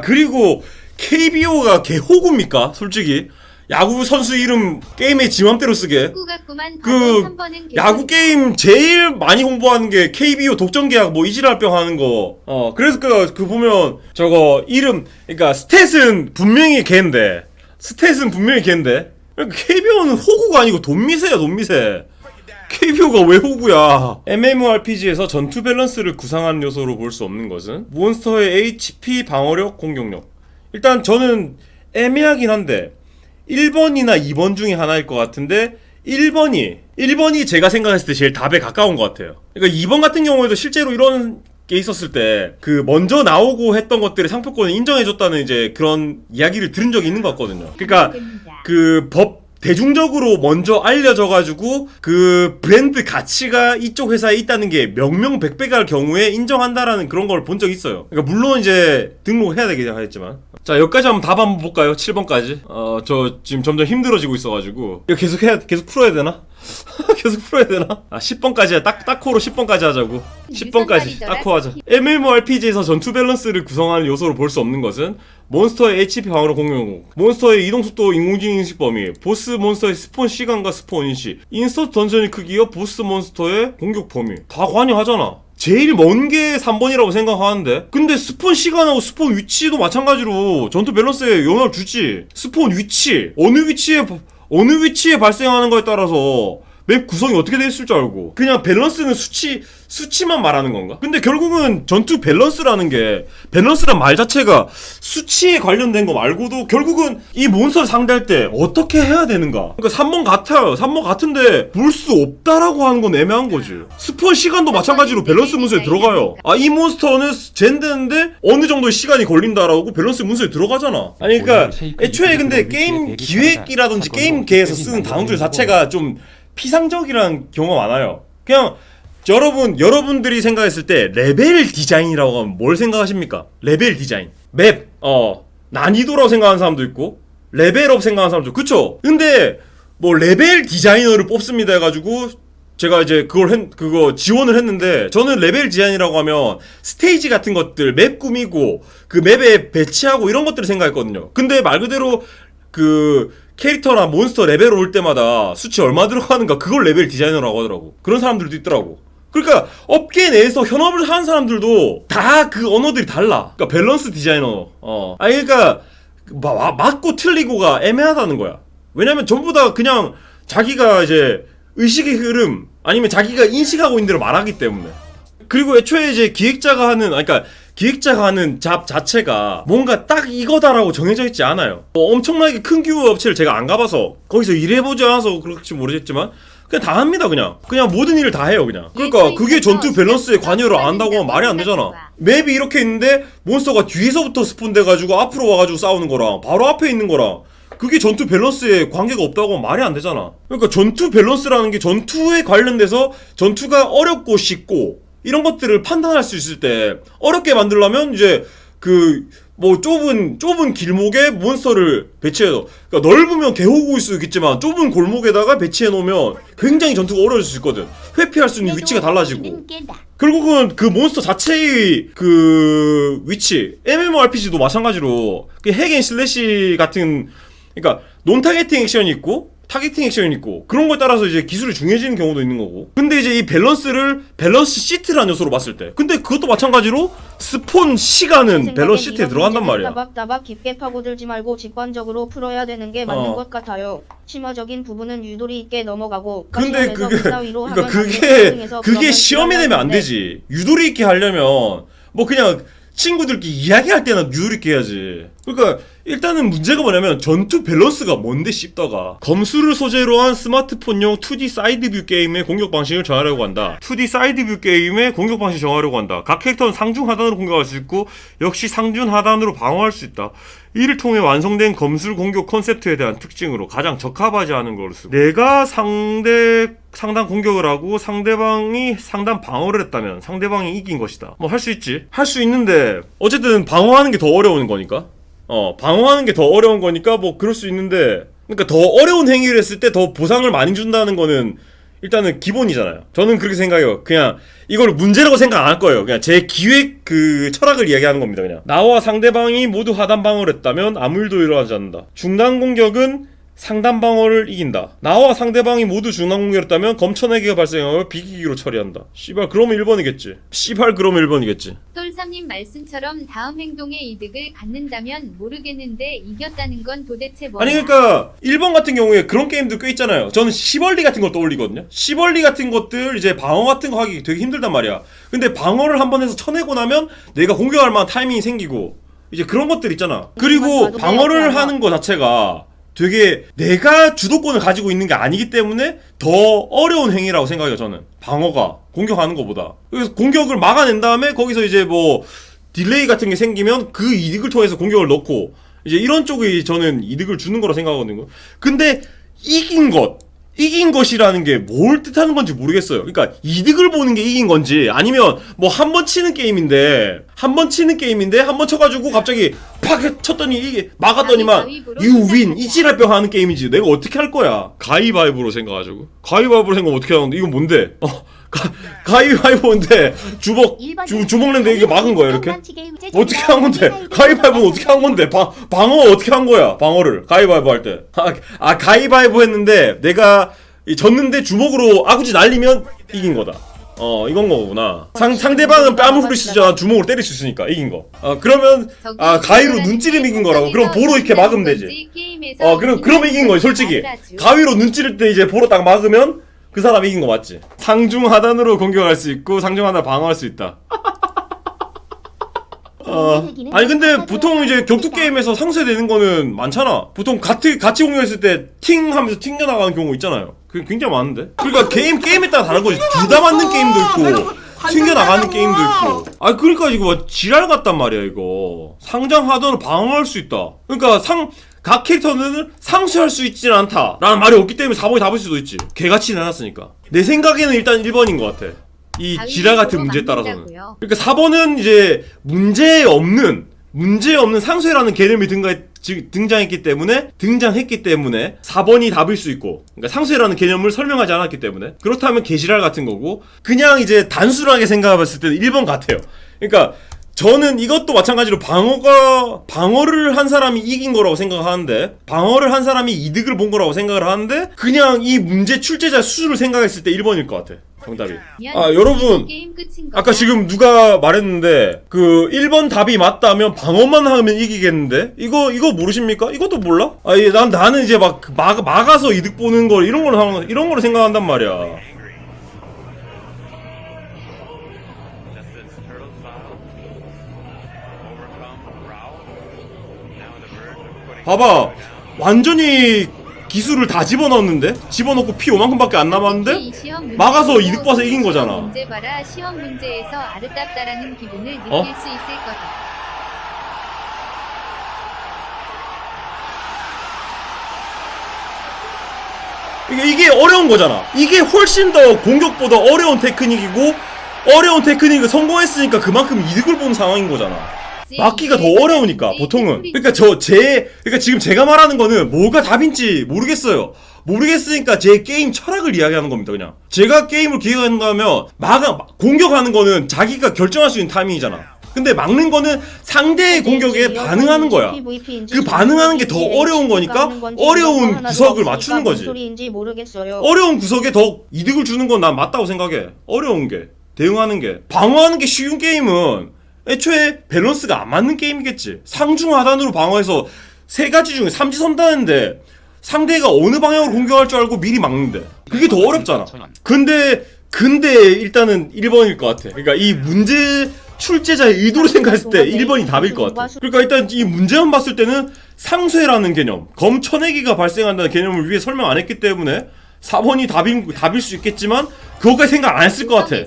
그리고 KBO가 개호구입니까? 솔직히 야구 선수 이름 게임에 지 맘대로 쓰게. 야구 게임 제일 많이 홍보하는 게 KBO 독점 계약 뭐 이지랄병 하는 거. 그래서 그 보면 저거 이름, 그러니까 스탯은 분명히 걔인데. 그러니까 KBO는 호구가 아니고 돈미세야, 돈미세. KBO가 왜 호구야? MMORPG에서 전투 밸런스를 구상하는 요소로 볼 수 없는 것은 몬스터의 HP, 방어력, 공격력. 일단 저는 애매하긴 한데 1번이나 2번 중에 하나일 것 같은데 1번이 제가 생각했을 때 제일 답에 가까운 것 같아요. 그러니까 2번 같은 경우에도 실제로 이런 게 있었을 때 그 먼저 나오고 했던 것들의 상표권을 인정해줬다는 이제 그런 이야기를 들은 적이 있는 것 같거든요. 그러니까 그 대중적으로 먼저 알려져가지고 그 브랜드 가치가 이쪽 회사에 있다는 게 명명백백할 경우에 인정한다라는 그런 걸 본 적이 있어요. 그러니까 물론 이제 등록해야 되긴 하겠지만 자, 여기까지 한번 답 한번 볼까요? 7번까지. 저 지금 점점 힘들어지고 있어가지고. 이거 계속 풀어야 되나? 계속 풀어야 되나? 10번까지야. 딱코로 10번까지 하자고. 10번까지. 딱코 하자. MMORPG에서 전투 밸런스를 구성하는 요소로 볼 수 없는 것은 몬스터의 HP 방어력 공격, 몬스터의 이동속도, 인공지능 인식 범위, 보스 몬스터의 스폰 시간과 스폰 인식, 인서트 던전의 크기와 보스 몬스터의 공격 범위. 다 관여하잖아. 제일 먼 게 3번이라고 생각하는데, 근데 스폰 시간하고 스폰 위치도 마찬가지로 전투 밸런스에 영향을 주지. 스폰 위치, 어느 위치에 발생하는 거에 따라서 맵 구성이 어떻게 돼 있을 줄 알고, 그냥 밸런스는 수치만 말하는 건가? 근데 결국은 전투 밸런스라는 게, 밸런스란 말 자체가 수치에 관련된 거 말고도 결국은 이 몬스터를 상대할 때 어떻게 해야 되는가? 그러니까 3번 같아요. 3번 같은데 볼 수 없다라고 하는 건 애매한 거지. 스폰 시간도 마찬가지로 밸런스 문서에 들어가요. 이 몬스터는 젠데인데 어느 정도의 시간이 걸린다라고 밸런스 문서에 들어가잖아. 아니 그러니까 애초에 근데 게임 기획이라든지 게임계에서 쓰는 단어들 자체가 좀 피상적이라는 경우가 많아요. 그냥 여러분들이 생각했을 때 레벨 디자인이라고 하면 뭘 생각하십니까? 레벨 디자인. 맵, 난이도라고 생각하는 사람도 있고, 레벨업 생각하는 사람도 있고, 그쵸? 근데, 뭐, 레벨 디자이너를 뽑습니다 해가지고, 제가 이제 그거 지원을 했는데, 저는 레벨 디자인이라고 하면, 스테이지 같은 것들, 맵 꾸미고, 그 맵에 배치하고 이런 것들을 생각했거든요. 근데 말 그대로, 캐릭터나 몬스터 레벨 올 때마다 수치 얼마 들어가는가, 그걸 레벨 디자이너라고 하더라고. 그런 사람들도 있더라고. 그러니까 업계 내에서 현업을 하는 사람들도 다 그 언어들이 달라. 그러니까 밸런스 디자이너. 그러니까 맞고 틀리고가 애매하다는 거야. 왜냐면 전부 다 그냥 자기가 이제 의식의 흐름 아니면 자기가 인식하고 있는 대로 말하기 때문에. 그리고 애초에 이제 기획자가 하는 잡 자체가 뭔가 딱 이거다라고 정해져 있지 않아요. 엄청나게 큰 규모 업체를 제가 안 가봐서 거기서 일해보지 않아서 그렇지 모르겠지만 그냥 다 합니다. 그냥 모든 일을 다 해요. 그냥. 그러니까 그게 전투 밸런스에 관여를 안 한다고 하면 말이 안 되잖아. 맵이 이렇게 있는데 몬스터가 뒤에서부터 스폰돼가지고 앞으로 와가지고 싸우는 거랑 바로 앞에 있는 거랑 그게 전투 밸런스에 관계가 없다고 하면 말이 안 되잖아. 그러니까 전투 밸런스라는 게 전투에 관련돼서 전투가 어렵고 쉽고 이런 것들을 판단할 수 있을 때 어렵게 만들려면 이제 좁은 길목에 몬스터를 배치해서, 그러니까 넓으면 개호구일 수 있겠지만 좁은 골목에다가 배치해 놓으면 굉장히 전투가 어려울 수 있거든. 회피할 수 있는 위치가 달라지고 결국은 그 몬스터 자체의 위치, MMORPG도 마찬가지로 핵앤슬래시 같은, 그러니까 논타겟팅 액션이 있고 타겟팅 액션이 있고 그런 거에 따라서 이제 기술이 중요해지는 경우도 있는 거고. 근데 이제 이 밸런스 시트라는 요소로 봤을 때, 근데 그것도 마찬가지로 스폰 시간은 밸런스 시트에 들어간단 말이야. 따박따박 깊게 파고들지 말고 직관적으로 풀어야 되는 게 맞는 것 같아요. 심화적인 부분은 유도리 있게 넘어가고. 근데 그게 시험이 되면 안 되지. 유도리 있게 하려면 뭐 그냥 친구들끼리 이야기할 때는 유도리 있게 해야지. 그러니까 일단은 문제가 뭐냐면 전투 밸런스가 뭔데 씹다가 검수를 소재로 한 스마트폰용 2D 사이드뷰 게임의 공격 방식을 정하려고 한다. 2D 사이드뷰 게임의 공격 방식을 정하려고 한다. 각 캐릭터는 상중 하단으로 공격할 수 있고 역시 상중 하단으로 방어할 수 있다. 이를 통해 완성된 검술 공격 컨셉트에 대한 특징으로 가장 적합하지 않은 것으로 내가 상단 공격을 하고 상대방이 상단 방어를 했다면 상대방이 이긴 것이다. 뭐 할 수 있지. 할 수 있는데 어쨌든 방어하는 게 더 어려운 거니까. 방어하는 게 더 어려운 거니까 뭐 그럴 수 있는데, 그러니까 더 어려운 행위를 했을 때 더 보상을 많이 준다는 거는 일단은 기본이잖아요. 저는 그렇게 생각해요. 그냥 이걸 문제라고 생각 안 할 거예요. 그냥 제 기획 철학을 이야기하는 겁니다. 그냥 나와 상대방이 모두 하단 방어를 했다면 아무 일도 일어나지 않는다. 중단 공격은 상단 방어를 이긴다. 나와 상대방이 모두 중단 공격을 했다면 검천에게가 발생하고 비기기로 처리한다. 씨발 그러면 1번이겠지. 똘삼님 말씀처럼 다음 행동의 이득을 갖는다면 모르겠는데 이겼다는 건 도대체 뭐야? 아니 그러니까 1번 같은 경우에 그런 게임도 꽤 있잖아요. 저는 시벌리 같은 걸 떠올리거든요. 시벌리 같은 것들 이제 방어 같은 거 하기 되게 힘들단 말이야. 근데 방어를 한번 해서 쳐내고 나면 내가 공격할 만한 타이밍이 생기고 이제 그런 것들 있잖아. 그리고 방어를 하는 거 자체가 되게 내가 주도권을 가지고 있는 게 아니기 때문에 더 어려운 행위라고 생각해요. 저는 방어가 공격하는 것보다. 그래서 공격을 막아낸 다음에 거기서 이제 뭐 딜레이 같은 게 생기면 그 이득을 통해서 공격을 넣고 이제 이런 쪽에 저는 이득을 주는 거라 생각하거든요. 근데 이긴 것이라는 게 뭘 뜻하는 건지 모르겠어요. 그러니까 이득을 보는 게 이긴 건지 아니면 뭐 한 번 치는 게임인데 한 번 쳐가지고 갑자기 팍 쳤더니 이게 막았더니만 you win 이 지랄병 하는 게임이지. 내가 어떻게 할 거야? 가위바위보로 생각하자고. 가위바위보로 생각하면 어떻게 하는데? 이건 뭔데? 가위바위보인데 주먹랜데 이게 막은 거야 이렇게? 어떻게 한 건데? 가위바위보는 어떻게 한 건데? 방어 어떻게 한 거야? 방어를 가위바위보 할 때. 가위바위보 했는데 내가 졌는데 주먹으로 아구지 날리면 이긴 거다. 이건 거구나. 상대방은 뺨을 후리시잖아. 주먹으로 때릴 수 있으니까 이긴 거. 그러면 가위로 눈찌르면 이긴 거라고. 그럼 보로 이렇게 막으면 되지. 그럼 이긴 거지 솔직히. 가위로 눈찌를 때 이제 보로 딱 막으면 그 사람 이긴 거 맞지? 상중 하단으로 공격할 수 있고 상중 하단 방어할 수 있다. 아니 근데 보통 이제 격투 게임에서 상쇄되는 거는 많잖아. 보통 같이 공격했을 때 팅 하면서 튕겨나가는 경우 있잖아요. 그게 굉장히 많은데? 그러니까 게임에 따라 다른 거지. 둘 다 맞는 게임도 있고 튕겨나가는 게임도 있고. 그러니까 이거 뭐 지랄 같단 말이야 이거. 상장 하단을 방어할 수 있다. 그러니까 각 캐릭터는 상쇄할 수 있지는 않다 라는 말이 없기 때문에 4번이 답일 수도 있지. 개같이 내놨으니까. 내 생각에는 일단 1번인 것 같아. 이 지랄 같은 문제에 따라서는. 그러니까 4번은 이제 문제 없는 상쇄라는 개념이 등장했기 때문에 4번이 답일 수 있고, 그러니까 상쇄라는 개념을 설명하지 않았기 때문에. 그렇다면 개지랄 같은 거고, 그냥 이제 단순하게 생각해봤을 때는 1번 같아요. 그러니까 저는 이것도 마찬가지로 방어를 한 사람이 이긴 거라고 생각하는데, 방어를 한 사람이 이득을 본 거라고 생각을 하는데, 그냥 이 문제 출제자 수준을 생각했을 때 1번일 것 같아. 정답이. 여러분, 아까 지금 누가 말했는데 그 1번 답이 맞다면 방어만 하면 이기겠는데 이거 모르십니까? 이것도 몰라? 나는 이제 막아서 이득 보는 걸 이런 거로 생각한단 말이야. 봐봐, 완전히 기술을 다 집어넣었는데? 집어넣고 피 5만큼밖에 안 남았는데? 막아서 이득 봐서 이긴 거잖아. 문제 봐라. 시험 문제에서 아르답다라는 기분을 느낄 수 있을 거다. 이게 어려운 거잖아. 이게 훨씬 더 공격보다 어려운 테크닉이고, 어려운 테크닉을 성공했으니까 그만큼 이득을 본 상황인 거잖아. 막기가 더 어려우니까 보통은. 그러니까 지금 제가 말하는 거는 뭐가 답인지 모르겠어요. 모르겠으니까 제 게임 철학을 이야기하는 겁니다. 그냥 제가 게임을 기획한다면 공격하는 거는 자기가 결정할 수 있는 타이밍이잖아. 근데 막는 거는 상대의 공격에 반응하는 거야. 그 반응하는 게 더 어려운 거니까 어려운 구석을 맞추는 거지. 어려운 구석에 더 이득을 주는 건 난 맞다고 생각해. 어려운 게, 대응하는 게. 방어하는 게 쉬운 게임은 애초에 밸런스가 안 맞는 게임이겠지. 상중 하단으로 방어해서 세 가지 중에 삼지선다는데 상대가 어느 방향으로 공격할 줄 알고 미리 막는데 그게 더 어렵잖아. 근데 일단은 1번일 것 같아. 그러니까 이 문제 출제자의 의도를 생각했을 때 1번이 답일 것 같아. 그러니까 일단 이 문제만 봤을 때는 상쇄라는 개념, 검쳐내기가 발생한다는 개념을 위해 설명 안 했기 때문에 4번이 답일 수 있겠지만 그것까지 생각 안 했을 것 같아.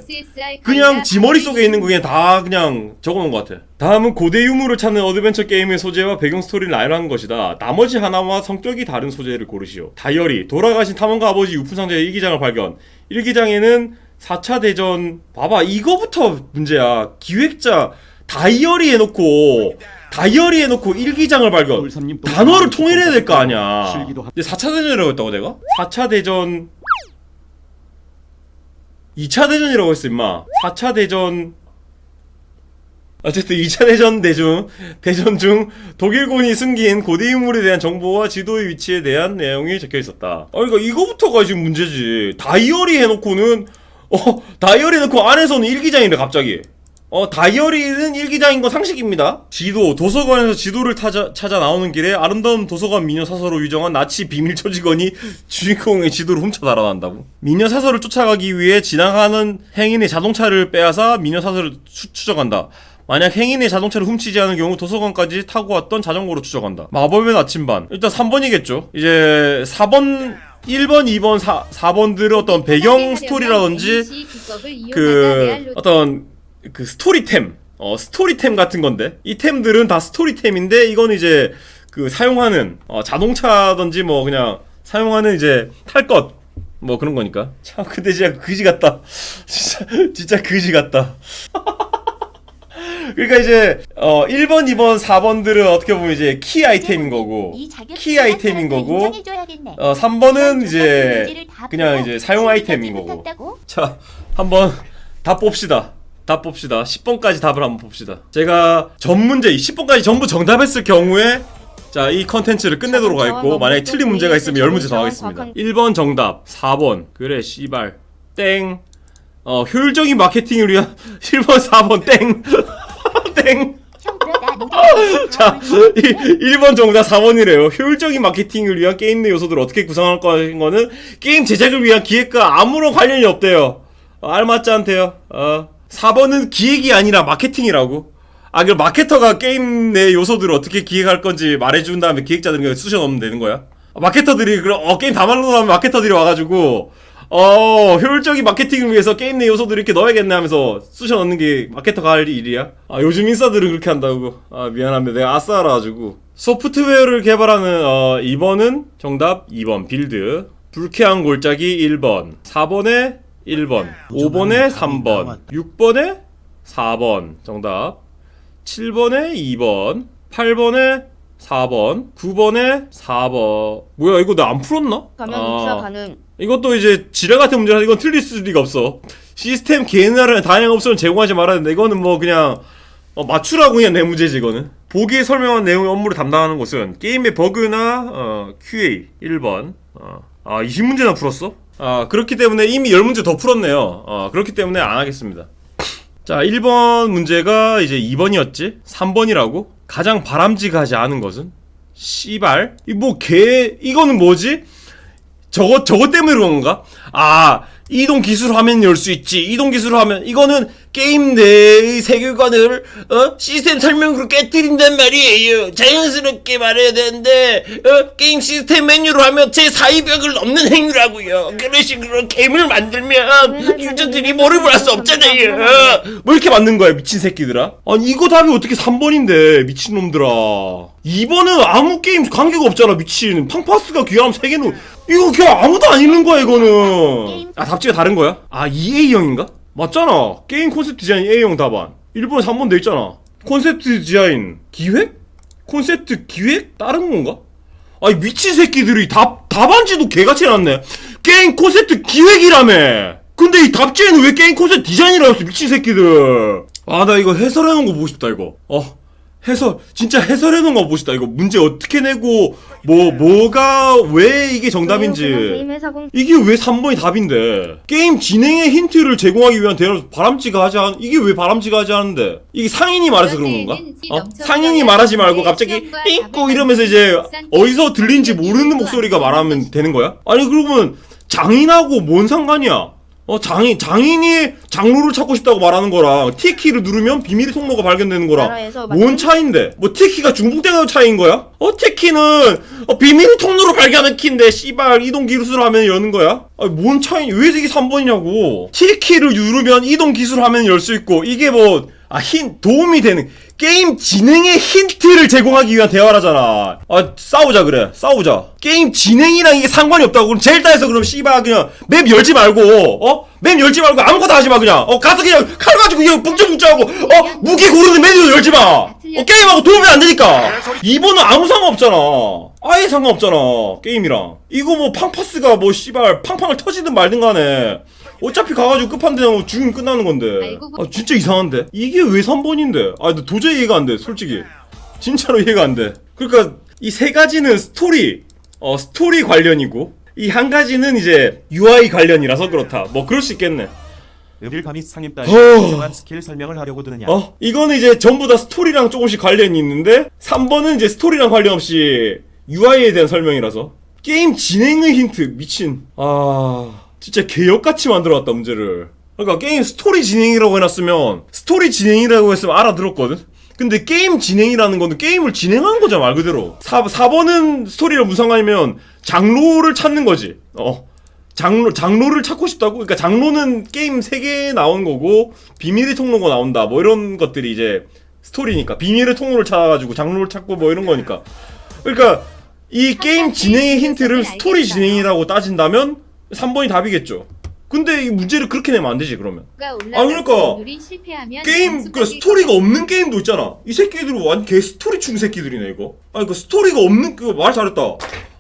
그냥 지 머릿속에 있는 거 다 그냥 적어놓은 것 같아. 다음은 고대 유물을 찾는 어드벤처 게임의 소재와 배경 스토리를 나열하는 것이다. 나머지 하나와 성격이 다른 소재를 고르시오. 다이어리, 돌아가신 탐험가 아버지 유품상자의 일기장을 발견. 일기장에는 4차 대전, 봐봐 이거부터 문제야. 기획자 다이어리 해놓고 일기장을 발견. 단어를 통일해야 될 거 아니야. 근데 4차 대전이라고 했다고 내가? 4차 대전 2차 대전이라고 했어 임마. 4차 대전 어쨌든 2차 대전 중 독일군이 숨긴 고대 유물에 대한 정보와 지도의 위치에 대한 내용이 적혀 있었다. 그러니까 이거부터가 지금 문제지. 다이어리 해놓고는 다이어리 해놓고 안에서는 일기장이래 갑자기. 다이어리는 일기장인 건 상식입니다. 도서관에서 지도를 찾아 나오는 길에 아름다운 도서관 미녀 사서로 유정한 나치 비밀 처직원이 주인공의 지도를 훔쳐 달아난다고. 미녀 사서를 쫓아가기 위해 지나가는 행인의 자동차를 빼앗아 미녀 사서를 추적한다. 만약 행인의 자동차를 훔치지 않은 경우 도서관까지 타고 왔던 자전거로 추적한다. 마법의 나침반. 일단 3번이겠죠. 이제 4번, 1번, 2번, 4번들의 어떤 배경 스토리라든지 그 스토리템 같은 건데, 이 템들은 다 스토리템인데 이건 이제 그 사용하는 자동차든지 뭐 그냥 사용하는 이제 탈 것 뭐 그런 거니까. 참 근데 진짜 그지 같다. 진짜 그지 같다. 그러니까 이제 1번, 2번, 4번들은 어떻게 보면 이제 키 아이템인 거고 이 자격 키 아이템인 거고 인정해줘야겠네. 3번은 문제를 이제 다 그냥 풀고 이제 사용 아이템인 지금까지 거고. 붙었다고? 자, 한번 답 봅시다. 답 봅시다. 10번까지 답을 한번 봅시다. 제가 전 문제 10번까지 전부 정답했을 경우에 자, 이 컨텐츠를 끝내도록 하겠고 만약에 틀린 문제가 있으면 10문제 더 하겠습니다. 1번 정답, 4번. 그래, 씨발. 땡. 효율적인 마케팅을 위한 1번, 4번 땡. 땡. 형 그러다 모든 자, 1번 정답 4번이래요. 효율적인 마케팅을 위한 게임 내 요소들을 어떻게 구성할 거는 게임 제작을 위한 기획과 아무런 관련이 없대요. 알맞지 않대요. 4번은 기획이 아니라 마케팅이라고. 그 마케터가 게임 내 요소들을 어떻게 기획할 건지 말해준 다음에 기획자들이 쑤셔 넣으면 되는 거야? 마케터들이 그럼 게임 다 말로 나면 마케터들이 와가지고 효율적인 마케팅을 위해서 게임 내 요소들을 이렇게 넣어야겠네 하면서 쑤셔 넣는 게 마케터가 할 일이야? 요즘 인싸들은 그렇게 한다고. 미안합니다. 내가 아싸라 가지고. 소프트웨어를 개발하는 2번은 정답 2번 빌드. 불쾌한 골짜기 1번, 4번에 1번, 5번에 3번, 6번에 4번 정답. 7번에 2번, 8번에 4번, 9번에 4번. 뭐야, 이거 나 안 풀었나? 가면 입사 가능. 이것도 이제 지뢰 같은 문제라 이건 틀릴 리가 없어. 시스템 개인화를 다양한 옵션을 제공하지 말아야 된다. 이거는 뭐 그냥 맞추라고 그냥 내 문제지 이거는. 보기에 설명한 내용의 업무를 담당하는 곳은 게임의 버그나 QA 1번. 이 10문제나 풀었어? 그렇기 때문에 이미 10문제 더 풀었네요. 그렇기 때문에 안 하겠습니다. 자, 1번 문제가 이제 2번이었지? 3번이라고? 가장 바람직하지 않은 것은? 씨발? 이거는 뭐지? 저거 때문에 그런 건가? 이동 기술 화면 열 수 있지. 이동 기술 화면. 이거는 게임 내의 세계관을, 시스템 설명으로 깨뜨린단 말이에요. 자연스럽게 말해야 되는데, 게임 시스템 메뉴로 하면 제 사이벽을 넘는 행위라고요. 그런 식으로 게임을 만들면 유저들이 몰입을 할 수 없잖아요. 뭐 이렇게 만든 거야, 미친 새끼들아? 이거 답이 어떻게 3번인데, 미친놈들아. 2번은 아무 게임 관계가 없잖아, 미친. 팡파스가 귀함 3개는. 이거 그냥 아무도 안 읽는 거야, 이거는. 답지가 다른 거야? EA형인가? 맞잖아. 게임 콘셉트 디자인 A형 답안. 1번 3번 돼 있잖아. 콘셉트 디자인 기획? 콘셉트 기획? 다른 건가? 미친 새끼들이 답안지도 개같이 해놨네. 게임 콘셉트 기획이라며. 근데 이 답지에는 왜 게임 콘셉트 디자인이라고 했어, 미친 새끼들. 나 이거 해설해놓은 거 보고 싶다, 이거. 진짜 해설해놓은 거 보고 싶다. 이거 문제 어떻게 내고, 뭐가, 왜 이게 정답인지. 이게 왜 3번이 답인데. 게임 진행의 힌트를 제공하기 위한 대화로 이게 왜 바람직하지 않은데. 이게 상인이 말해서 그런 건가? 상인이 말하지 말고 갑자기, 꼭 이러면서 이제, 어디서 들린지 모르는 목소리가 말하면 되는 거야? 그러면, 장인하고 뭔 상관이야? 장인이 장로를 찾고 싶다고 말하는 거랑 T키를 누르면 비밀의 통로가 발견되는 거랑 뭔 차이인데? T키가 중복되는 차이인 거야? T키는 비밀의 통로를 발견하는 키인데 씨발 이동 기술을 하면 여는 거야? 뭔 차이? 왜 이게 3번이냐고? T키를 누르면 이동 기술을 하면 열 수 있고 이게 도움이 되는 게임 진행의 힌트를 제공하기 위한 대화라잖아. 싸우자 그래. 싸우자. 게임 진행이랑 이게 상관이 없다고. 그럼 제일 따에서 그럼 씨발 그냥 맵 열지 말고 맵 열지 말고 아무것도 하지 마 그냥. 가서 그냥 칼 가지고 그냥 북적북적하고 무기 고르는 메뉴도 열지 마. 게임하고 도움이 안 되니까. 2번은 아무 상관없잖아. 아예 상관없잖아. 게임이랑. 이거 팡파스가 씨발 팡팡을 터지든 말든 간에 어차피 가가지고 끝판왕 죽이면 끝나는 건데. 진짜 이상한데? 이게 왜 3번인데? 나 도저히 이해가 안 돼, 솔직히. 진짜로 이해가 안 돼. 그러니까, 이 세 가지는 스토리 관련이고, 이 한 가지는 이제 UI 관련이라서 그렇다. 그럴 수 있겠네. 감히 상임 따위 특정한 스킬 설명을 하려고 드느냐. 이거는 이제 전부 다 스토리랑 조금씩 관련이 있는데, 3번은 이제 스토리랑 관련 없이 UI에 대한 설명이라서. 게임 진행의 힌트, 미친. 진짜 개역같이 만들어놨다 문제를. 그러니까 게임 스토리 진행이라고 해놨으면 스토리 진행이라고 했으면 알아들었거든. 근데 게임 진행이라는 거는 게임을 진행하는 거잖아 말 그대로. 4번은 스토리랑 무슨 상관이면 장로를 찾는 거지. 장로를 찾고 싶다고? 그러니까 장로는 게임 3개 나온 거고 비밀의 통로가 나온다 이런 것들이 이제 스토리니까 비밀의 통로를 찾아가지고 장로를 찾고 이런 거니까. 그러니까 이 게임 진행의 힌트를 스토리 진행이라고 따진다면 3번이 답이겠죠. 근데 이 문제를 그렇게 내면 안 되지 그러면. 그러니까 실패하면 게임 그 스토리가 없는 게임도 있잖아. 이 새끼들은 완전 개 스토리 충 새끼들이네 이거. 아니 그 스토리가 없는 그 말 잘했다.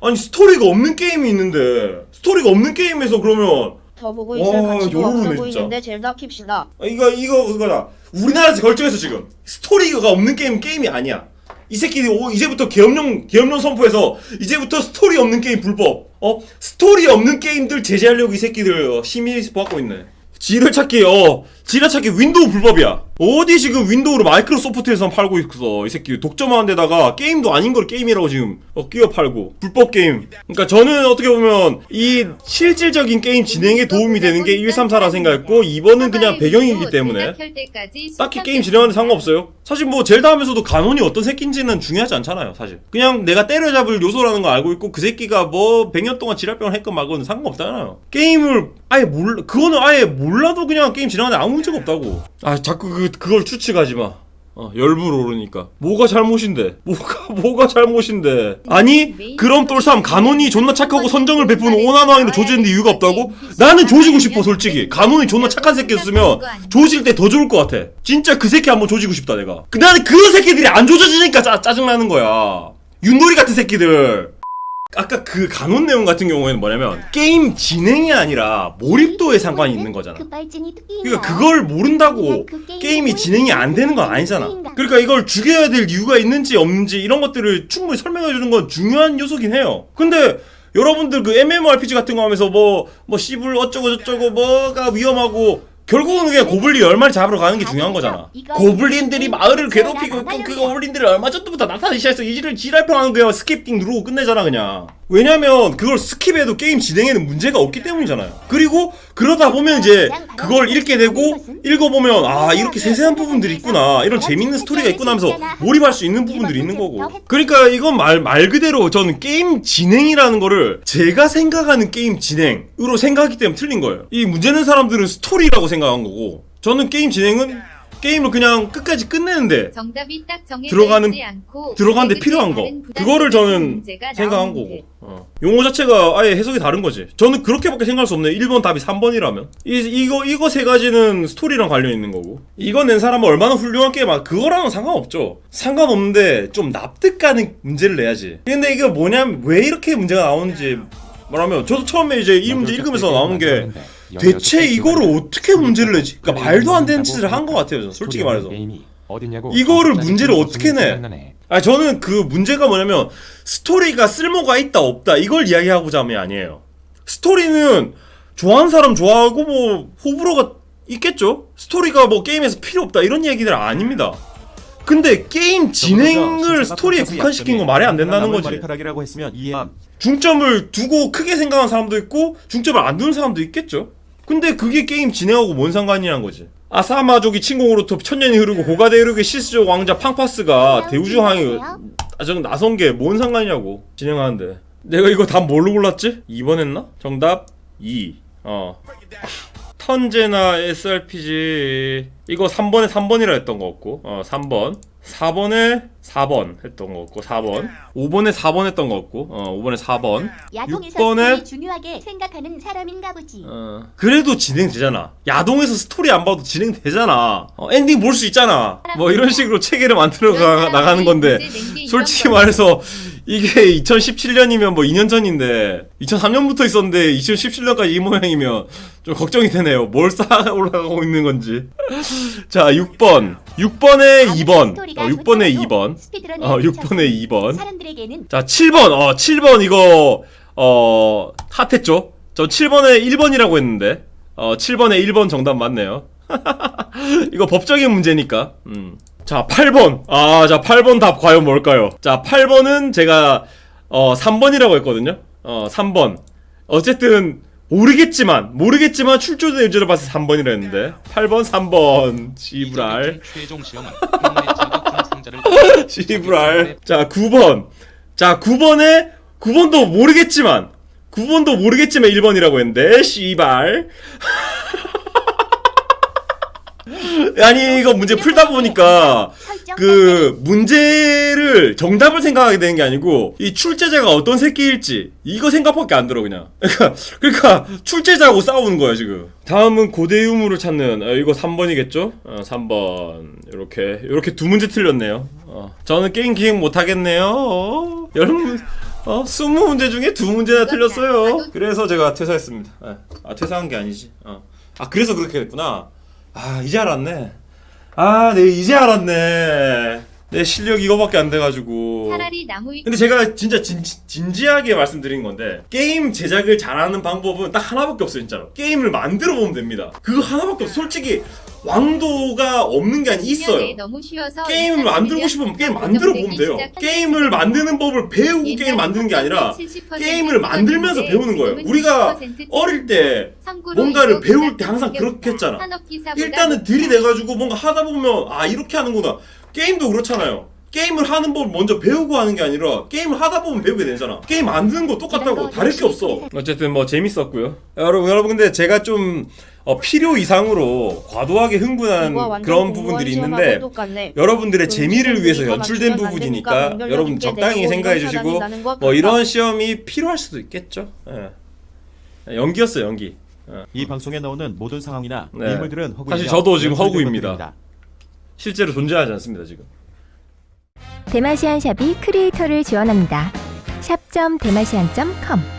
아니 스토리가 없는 게임이 있는데 스토리가 없는 게임에서 그러면 더 보고 있을 가치도 요러네, 없어 진짜. 보이는데 젤다 킵시다. 이거 그거다. 우리나라에서 결정했어 지금. 스토리가 없는 게임이 아니야. 이 새끼들이 이제부터 계엄령 선포해서 이제부터 스토리 없는 게임 불법. 스토리 없는 게임들 제재하려고 이 새끼들 심의 받고 있네. 지뢰찾기 윈도우 불법이야. 어디 지금 윈도우로 마이크로소프트에서 팔고 있어 이 새끼. 독점하는 데다가 게임도 아닌 걸 게임이라고 지금 끼워 팔고 불법 게임. 그러니까 저는 어떻게 보면 이 실질적인 게임 진행에 도움이 되는 게 134라 생각했고 2번은 그냥 배경이기 때문에 딱히 게임 진행하는데 상관없어요. 사실 뭐 젤다 하면서도 가논이 어떤 새끼인지는 중요하지 않잖아요 사실. 그냥 내가 때려잡을 요소라는 거 알고 있고 그 새끼가 뭐 100년 동안 지랄병을 했건 말건 상관없잖아요. 게임을 아예 그거는 아예 몰라도 그냥 게임 진행하는데 아무 문제가 없다고. 아 자꾸 그걸 추측하지 마. 열불 오르니까 뭐가 잘못인데 뭐가 잘못인데. 아니 그럼 똘삼 가논이 존나 착하고 선정을 베푸는 오나노왕이를 조지는데 이유가 없다고? 나는 조지고 싶어 솔직히. 가논이 존나 착한 새끼였으면 조질 때 더 좋을 것 같아. 진짜 그 새끼 한번 조지고 싶다 내가. 나는 그 새끼들이 안 조져지니까 짜증나는 거야. 윷놀이 같은 새끼들. 아까 그 간혼 내용 같은 경우에는 뭐냐면 게임 진행이 아니라 몰입도에 상관이 있는 거잖아. 그러니까 그걸 모른다고 게임이 진행이 안 되는 건 아니잖아. 그러니까 이걸 죽여야 될 이유가 있는지 없는지 이런 것들을 충분히 설명해 주는 건 중요한 요소긴 해요. 근데 여러분들 그 MMORPG 같은 거 하면서 뭐 씨불 어쩌고 저쩌고 뭐가 위험하고 결국은 그냥 고블린 10마리 잡으러 가는 게 중요한 거잖아. 고블린들이 마을을 괴롭히고 있고 그 고블린들이 얼마 전부터 나타나기 시작해서 이지를 지랄평하는 거야. 스킵팅 누르고 끝내잖아 그냥. 왜냐면 그걸 스킵해도 게임 진행에는 문제가 없기 때문이잖아요. 그리고 그러다 보면 이제 그걸 읽게 되고 읽어보면 아 이렇게 세세한 부분들이 있구나, 이런 재밌는 스토리가 있구나 하면서 몰입할 수 있는 부분들이 있는 거고. 그러니까 이건 말 그대로 저는 게임 진행이라는 거를 제가 생각하는 게임 진행으로 생각하기 때문에 틀린 거예요. 이 문제 낸 사람들은 스토리라고 생각한 거고, 저는 게임 진행은 게임을 그냥 끝까지 끝내는데 정답이 딱 들어가는데 필요한 거, 그거를 저는 생각한 거고. 용어 자체가 아예 해석이 다른 거지. 저는 그렇게밖에 생각할 수 없네. 1번 답이 3번이라면 이거 세 가지는 스토리랑 관련 있는 거고, 이거 낸 사람은 얼마나 훌륭한 게임아 그거랑은 상관없죠. 상관없는데 좀 납득가는 문제를 내야지. 근데 이게 뭐냐면 왜 이렇게 문제가 나오는지 말하면, 저도 처음에 이제 이 문제 읽으면서 나오는 게 대체 이거를 어떻게 문제를 내지? 그러니까 말도 안 되는 짓을 한 것 같아요 저는, 솔직히 말해서. 이거를 문제를 어떻게 내? 저는 그 문제가 뭐냐면 스토리가 쓸모가 있다 없다 이걸 이야기하고자 함이 아니에요. 스토리는 좋아하는 사람 좋아하고 뭐 호불호가 있겠죠? 스토리가 뭐 게임에서 필요 없다 이런 얘기들 아닙니다. 근데 게임 진행을 스토리에 국한시킨 거 말이 안 된다는 거지. 머리카락이라고 했으면 이해함. 중점을 두고 크게 생각하는 사람도 있고 중점을 안 두는 사람도 있겠죠. 근데 그게 게임 진행하고 뭔 상관이란 거지. 아사마족이 침공으로부터 천년이 흐르고 고가대륙의 시스족 왕자 팡파스가 대우주항에 나선 게 뭔 상관이냐고, 진행하는데. 내가 이거 답 뭘로 골랐지? 2번 했나? 정답 2. 턴제나 SRPG 이거 3번에 3번이라 했던 거 같고, 3번 4번에 4번 했던 거 같고, 4번 5번에 4번 했던 거 같고, 5번에 4번 야동에서 6번에 스토리 중요하게 생각하는 사람인가 보지. 그래도 진행되잖아. 야동에서 스토리 안 봐도 진행되잖아. 엔딩 볼 수 있잖아. 뭐 이런 식으로 체계를 만들어 나가는 건데, 솔직히 말해서 이게 2017년이면 뭐 2년 전인데 2003년부터 있었는데 2017년까지 이 모양이면 좀 걱정이 되네요. 뭘 쌓아 올라가고 있는 건지. 자, 6번에 2번. 6번에 2번. 6번에 2번. 사람들에게는 자, 7번. 7번 이거 핫했죠? 저 7번에 1번이라고 했는데 7번에 1번 정답 맞네요. 이거 법적인 문제니까. 자, 8번. 자, 8번 답 과연 뭘까요? 자, 8번은 제가 3번이라고 했거든요. 3번. 어쨌든 모르겠지만 출조된 유저를 봤을 때 3번이라 했는데 8번 3번 지브랄. 지브랄. 자, 9번. 자, 9번도 모르겠지만 1번이라고 했는데 씨발. 아니 이거 문제 풀다 보니까 그 문제를 정답을 생각하게 되는 게 아니고 이 출제자가 어떤 새끼일지 이거 생각밖에 안 들어 그냥. 그러니까 출제자하고 싸우는 거야 지금. 다음은 고대 유물을 찾는 이거 3번이겠죠? 3번 이렇게 두 문제 틀렸네요. 저는 게임 기획 못 하겠네요. 여러분 20문제 중에 2문제나 틀렸어요. 그래서 제가 퇴사했습니다. 퇴사한 게 아니지. 그래서 그렇게 됐구나. 이제 알았네. 내 이제 알았네. 내 실력 이거밖에 안 돼가지고. 차라리 나무 위키 근데 제가 진짜 진지하게 말씀드린 건데 게임 제작을 잘하는 방법은 딱 하나밖에 없어요 진짜로. 게임을 만들어 보면 됩니다. 그거 하나밖에 없어. 솔직히 왕도가 없는 게 아니 있어요. 너무 쉬워서 게임을 만들고 싶으면 게임 만들어 보면 돼요. 게임을 만드는 법을 배우고 게임 만드는 게 아니라 게임을 만들면서 배우는 거예요. 우리가 어릴 때 뭔가를 배울 때 항상 그렇게 했잖아. 일단은 들이대가지고 뭔가 하다 보면 이렇게 하는구나. 게임도 그렇잖아요. 게임을 하는 법을 먼저 배우고 하는 게 아니라 게임을 하다 보면 배우게 되잖아. 게임 만드는 거 똑같다고. 다를 게 없어. 어쨌든 뭐 재밌었고요. 여러분 근데 제가 좀 필요 이상으로 과도하게 흥분한 그런 부분들이 있는데 여러분들의 재미를 위해서 연출된 부분이니까 여러분 적당히 생각해 주시고 뭐 이런 시험이 필요할 수도 있겠죠. 연기였어요 연기. 이 방송에 나오는 모든 상황이나 네. 인물들은 허구이며 사실 저도 지금 연출된 허구입니다. 것들입니다. 실제로 존재하지 않습니다 지금. 대마시안 샵이 크리에이터를 지원합니다. 샵.대마시안.com